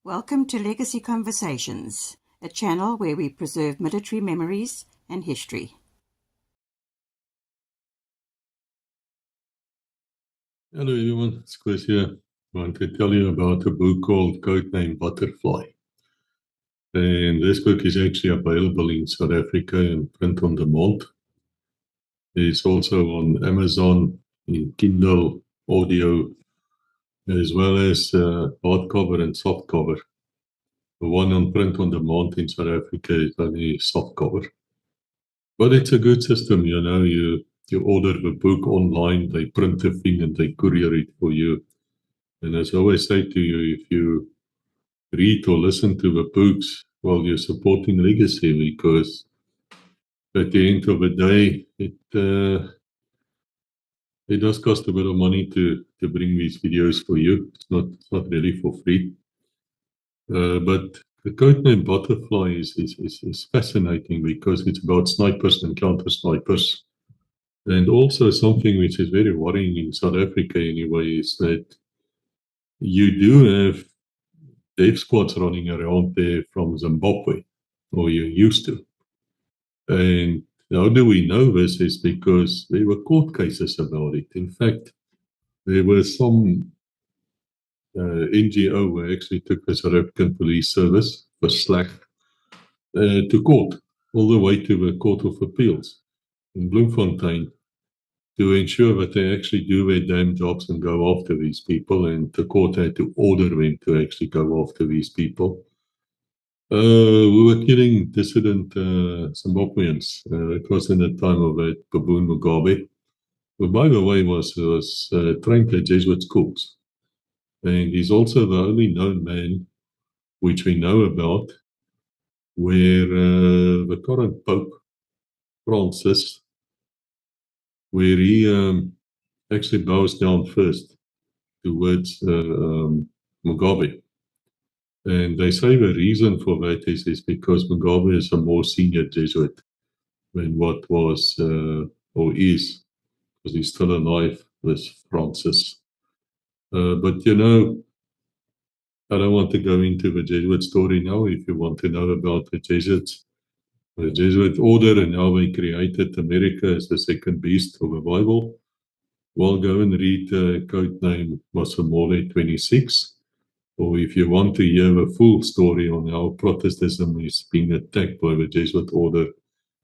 Welcome to Legacy Conversations, a channel where we preserve military memories and history. Hello everyone, it's Chris here. I want to tell you about a book called Codename Butterfly. And this book is actually available in South Africa in print on demand. It's also on Amazon, in Kindle, audio, as well as hardcover and softcover. The one on print on demand in South Africa is only softcover. But it's a good system, you know, you order the book online, they print the thing and they courier it for you. And as I always say to you, if you read or listen to the books while you're supporting legacy, because at the end of the day, it does cost a bit of money to bring these videos for you. It's not really for free. But the Codename Butterfly is fascinating because it's about snipers and counter snipers. And also something which is very worrying in South Africa anyway is that you do have death squads running around there from Zimbabwe, or you used to. And how do we know this is because there were court cases about it. In fact, there were some NGO who actually took the South African Police Service for slack to court, all the way to the Court of Appeals in Bloemfontein, to ensure that they actually do their damn jobs and go after these people. And the court had to order them to actually go after these people. We were killing dissident Zimbabweans. It was in the time of Baboon Mugabe, who, by the way, was trained at Jesuit schools. And he's also the only known man, which we know about, where the current Pope, Francis, where he actually bows down first towards Mugabe. And they say the reason for that is because Mugabe is a more senior Jesuit than what was or is, because he's still alive, with Francis. But you know, I don't want to go into the Jesuit story now. If you want to know about the Jesuits, the Jesuit order and how they created America as the second beast of the Bible, well, go and read Codename Masamole 26. Or if you want to hear the full story on how Protestantism is being attacked by the Jesuit order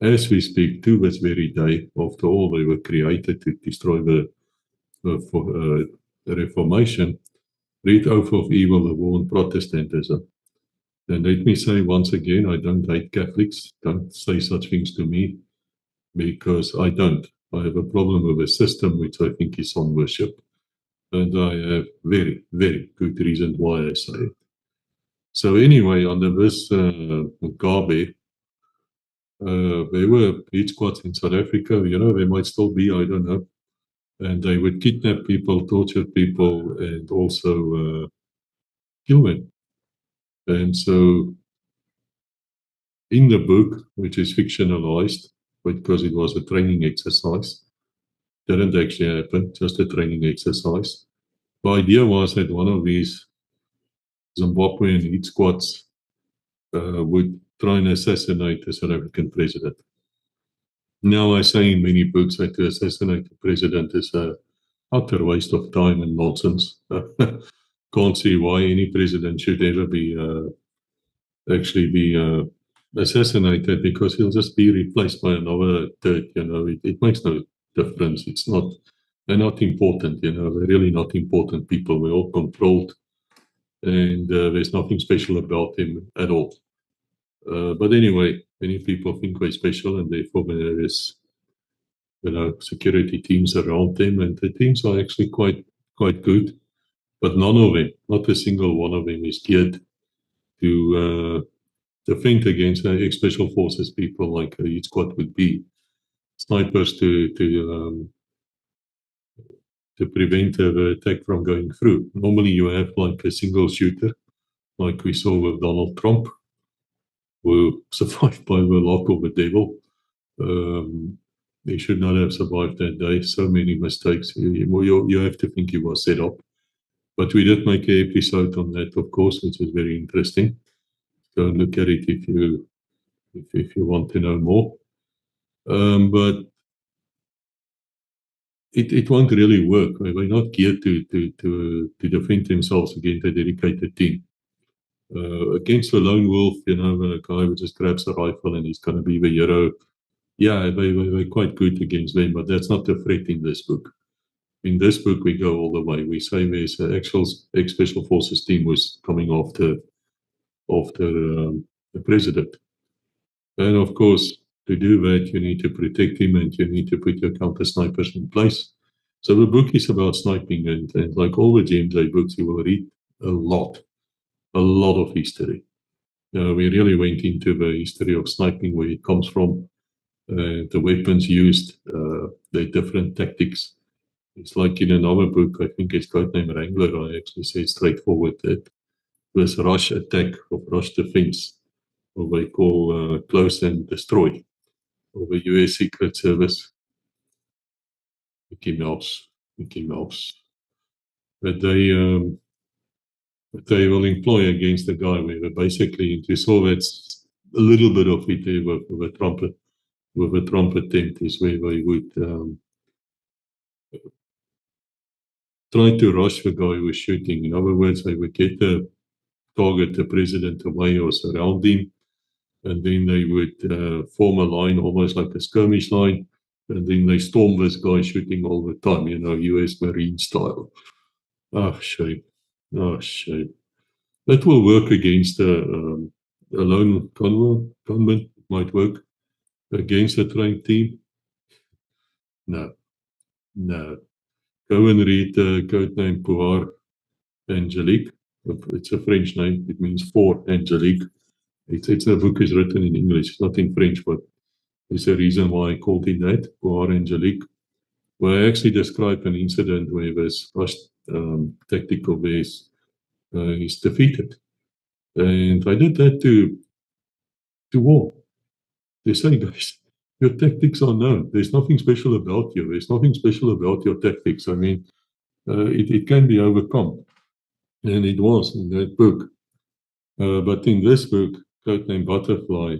as we speak to this very day. After all, they were created to destroy the Reformation. Read Oath of Evil, the War on Protestantism. And let me say once again, I don't hate Catholics. Don't say such things to me, because I don't. I have a problem with a system which I think is on worship. And I have very, very good reason why I say it. So anyway, under this Mugabe, there were hate squads in South Africa. You know, there might still be, I don't know. And they would kidnap people, torture people, and also kill them. And so in the book, which is fictionalized, because it was a training exercise, didn't actually happen, just a training exercise. The idea was that one of these Zimbabwean hate squads would try and assassinate the South African president. Now, I say in many books that to assassinate the president is a utter waste of time and nonsense. Can't see why any president should ever be actually be assassinated, because he'll just be replaced by another Turk. You know, it makes no difference. It's not, they're not important. You know, they're really not important people. We're all controlled, and there's nothing special about him at all. But anyway, many people think we're special, and therefore there is, you know, security teams around them, and the teams are actually quite good. But none of them, not a single one of them, is geared to defend against special forces people like a hate squad would be. Snipers to prevent the attack from going through. Normally, you have like a single shooter, like we saw with Donald Trump, who survived by the luck of the devil. He should not have survived that day. So many mistakes. You have to think he was set up. But we did make an episode on that, of course, which is very interesting. Go and look at it if you want to know more. But it won't really work. We're not geared to defend themselves against a dedicated team. Against a lone wolf, a guy who just grabs a rifle and he's going to be the hero. Yeah, we're quite good against them, but that's not the threat in this book. In this book, we go all the way. We say there's an actual ex-special forces team was coming after the president. And of course, to do that, you need to protect him and you need to put your counter snipers in place. So the book is about sniping, and like all the GMJ books, you will read a lot of history. We really went into the history of sniping, where it comes from, the weapons used, the different tactics. It's like in another book, I think it's Codename Wrangler, I actually said straightforward that this rush attack or rush defense, or they call close and destroy, or the US Secret Service, Mickey Mouse, that they will employ against the guy where basically, and you saw that's a little bit of it there with the Trump attempt, is where they would try to rush the guy who was shooting. In other words, they would get the target, the president, away or surround him, and then they would form a line, almost like a skirmish line, and then they storm this guy shooting all the time, US Marine style. Oh, shame. Oh, shame. That will work against a lone gunman. It might work against a trained team. No, no. Go and read the codename Pouvoir Angelique. It's a French name. It means for Angelique. It's a book is written in English. It's not in French, but there's a reason why I called it that, Pouvoir Angelique, where I actually describe an incident where this first tactical base is defeated. And I did that to war. They say, guys, your tactics are known. There's nothing special about you. There's nothing special about your tactics. I mean, it can be overcome. And it was in that book. But in this book, Codename Butterfly,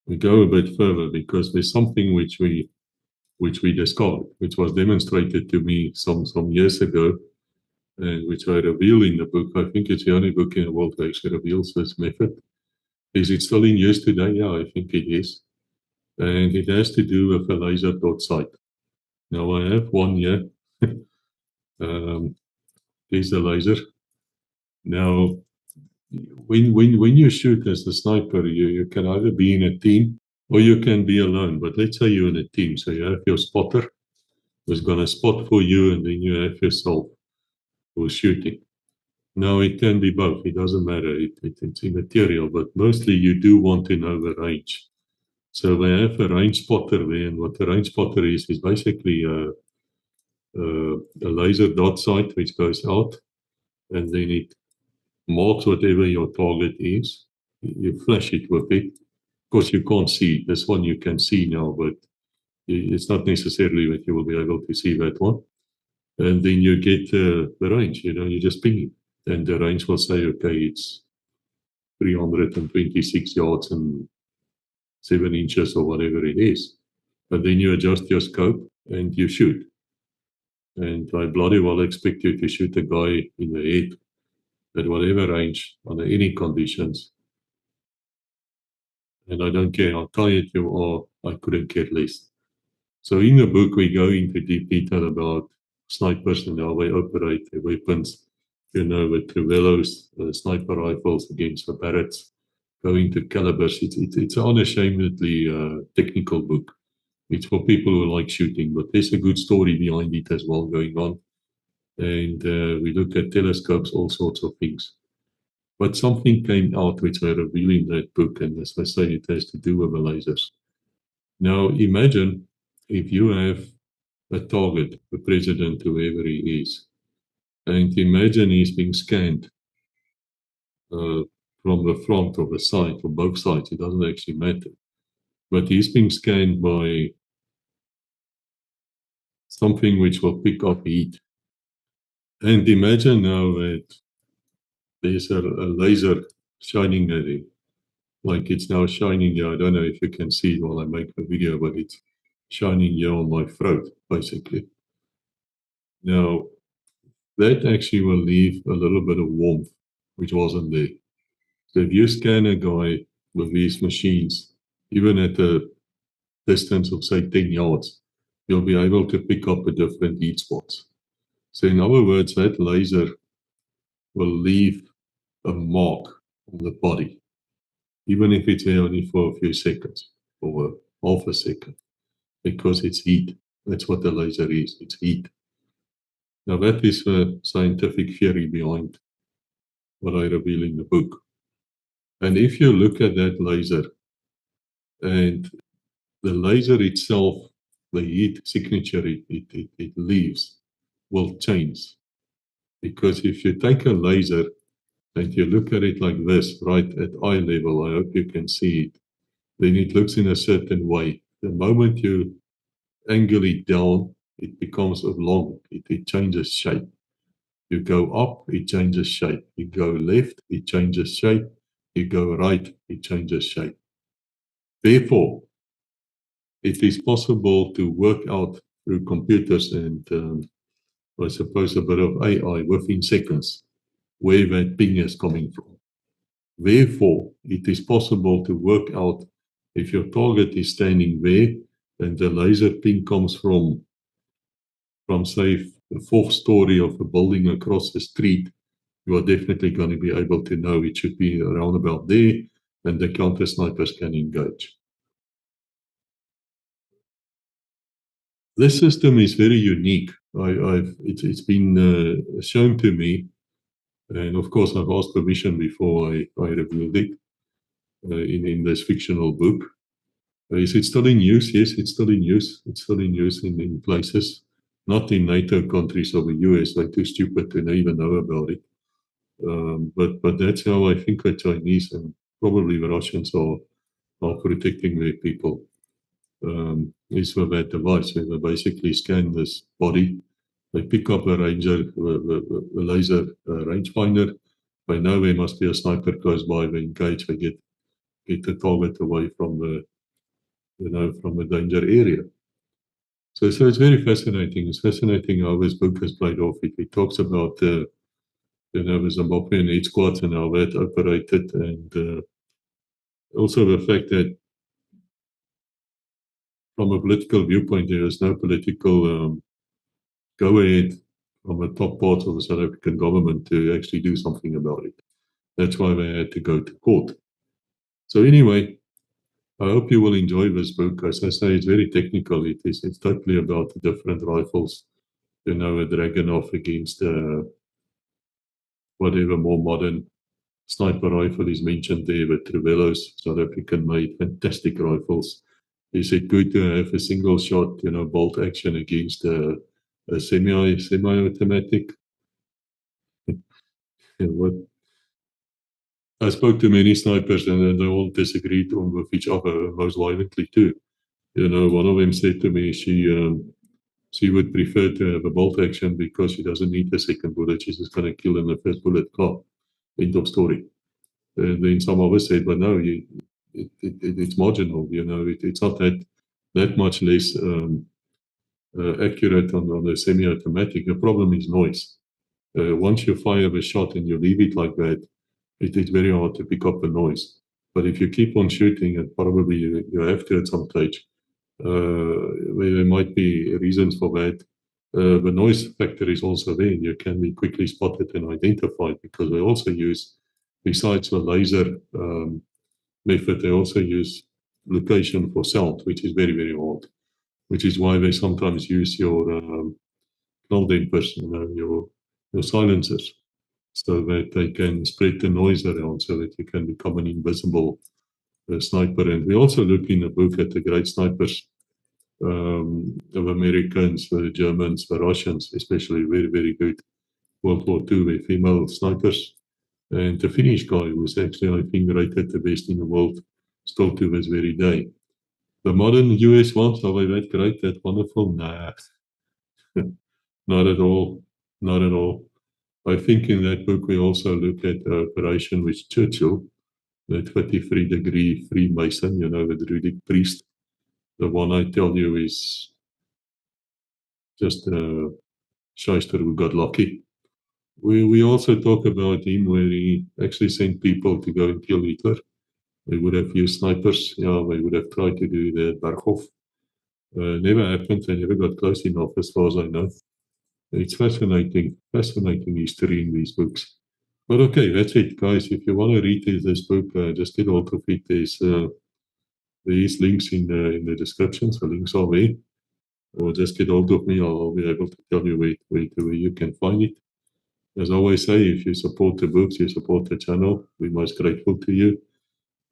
we go a bit further because there's something which we discovered, which was demonstrated to me some years ago, and which I reveal in the book. I think it's the only book in the world that actually reveals this method. Is it still in use today? Yeah, I think it is. And it has to do with a laser dot sight. Now I have one here. There's a laser. Now, when you shoot as a sniper, you can either be in a team or you can be alone. But let's say you're in a team, so you have your spotter who's going to spot for you, and then you have yourself who's shooting. Now, it can be both. It doesn't matter. It's immaterial, but mostly you do want to know the range. So they have a range spotter there, and what the range spotter is basically a laser dot sight which goes out, and then it marks whatever your target is. You flash it with it. Of course, you can't see this one. You can see now, but it's not necessarily that you will be able to see that one. And then you get the range. You just ping it, and the range will say, okay, it's 326 yards and 7 inches or whatever it is. But then you adjust your scope and you shoot. And I bloody well expect you to shoot a guy in the head at whatever range, under any conditions. And I don't care how tired you are, I couldn't care less. So in the book, we go into deep detail about snipers and how they operate their weapons, with Trevellos, sniper rifles against the Barretts, going to calibers. It's an unashamedly technical book. It's for people who like shooting, but there's a good story behind it as well going on. And we look at telescopes, all sorts of things. But something came out which I reveal in that book, and as I say, it has to do with the lasers. Now, imagine if you have a target, the president, whoever he is, and imagine he's being scanned from the front or the side, or both sides, it doesn't actually matter. But he's being scanned by something which will pick up heat. And imagine now that there's a laser shining at it. Like it's now shining here. I don't know if you can see it while I make the video, but it's shining here on my throat, basically. Now, that actually will leave a little bit of warmth, which wasn't there. So if you scan a guy with these machines, even at a distance of, say, 10 yards, you'll be able to pick up the different heat spots. So in other words, that laser will leave a mark on the body, even if it's there only for a few seconds or half a second, because it's heat. That's what the laser is, it's heat. Now that is a scientific theory behind what I reveal in the book. And if you look at that laser, and the laser itself, the heat signature it leaves will change. Because if you take a laser and you look at it like this, right at eye level, I hope you can see it, then it looks in a certain way. The moment you angle it down, it becomes oblong, it changes shape. You go up, it changes shape. You go left, it changes shape. You go right, it changes shape. Therefore, it is possible to work out through computers and I suppose a bit of AI within seconds where that ping is coming from. Therefore, it is possible to work out if your target is standing there and the laser ping comes from say, the fourth story of a building across the street, you are definitely going to be able to know it should be around about there, and the counter snipers can engage. This system is very unique. It's been shown to me, and of course I've asked permission before I revealed it in this fictional book. Is it still in use? Yes, it's still in use. It's still in use in places, not in NATO countries or the US. They're too stupid to even know about it. But that's how I think the Chinese and probably the Russians are protecting their people. Is with that device where they basically scan this body. They pick up a the laser rangefinder. They know there must be a sniper close by. They engage. They get the target away from the from the danger area. So it's very fascinating. It's fascinating how this book has played off. It talks about the Zimbabwean hit squads and how that operated, and also the fact that from a political viewpoint, there is no political go ahead from the top parts of the South African government to actually do something about it. That's why they had to go to court. So anyway, I hope you will enjoy this book. As I say, it's very technical. It's totally about the different rifles. A Dragunov against whatever more modern sniper rifle is mentioned there, but Trevellos, South African made, fantastic rifles. Is it good to have a single shot, bolt action against a semi-automatic? What I spoke to many snipers and they all disagreed with each other most violently too. One of them said to me she would prefer to have a bolt action because she doesn't need a second bullet. She's just going to kill in the first bullet. Club. End of story. And then some others said, but no, it's marginal. It's not that much less accurate on the semi-automatic. The problem is noise. Once you fire the shot and you leave it like that, it's very hard to pick up the noise. But if you keep on shooting, and probably you have to at some stage, there might be reasons for that. The noise factor is also there. You can be quickly spotted and identified because they also use, besides the laser method, they also use location for sound, which is very, very hard, which is why they sometimes use your null dampers, your silencers, so that they can spread the noise around so that you can become an invisible sniper. And we also look in the book at the great snipers of Americans, the Germans, the Russians, especially very, very good World War II, the female snipers. And the Finnish guy was actually, I think, rated the best in the world, still to this very day. The modern US ones, are they that great, that wonderful? Nah, not at all. Not at all. I think in that book we also look at the operation with Churchill, that 33-degree Freemason, the druidic priest. The one I tell you is just a shyster who got lucky. We also talk about him where he actually sent people to go and kill Hitler. They would have used snipers. Yeah, they would have tried to do the Berghof. Never happened. They never got close enough, as far as I know. It's fascinating history in these books. But okay, that's it, guys. If you want to read this book, just get hold of it. There's links in the description, so links are there. Or just get hold of me. I'll be able to tell you where you can find it. As I always say, if you support the books, you support the channel. We're most grateful to you.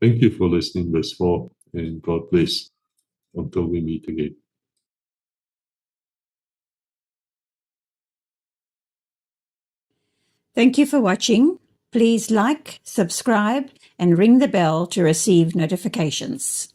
Thank you for listening this far, and God bless until we meet again. Thank you for watching. Please like, subscribe, and ring the bell to receive notifications.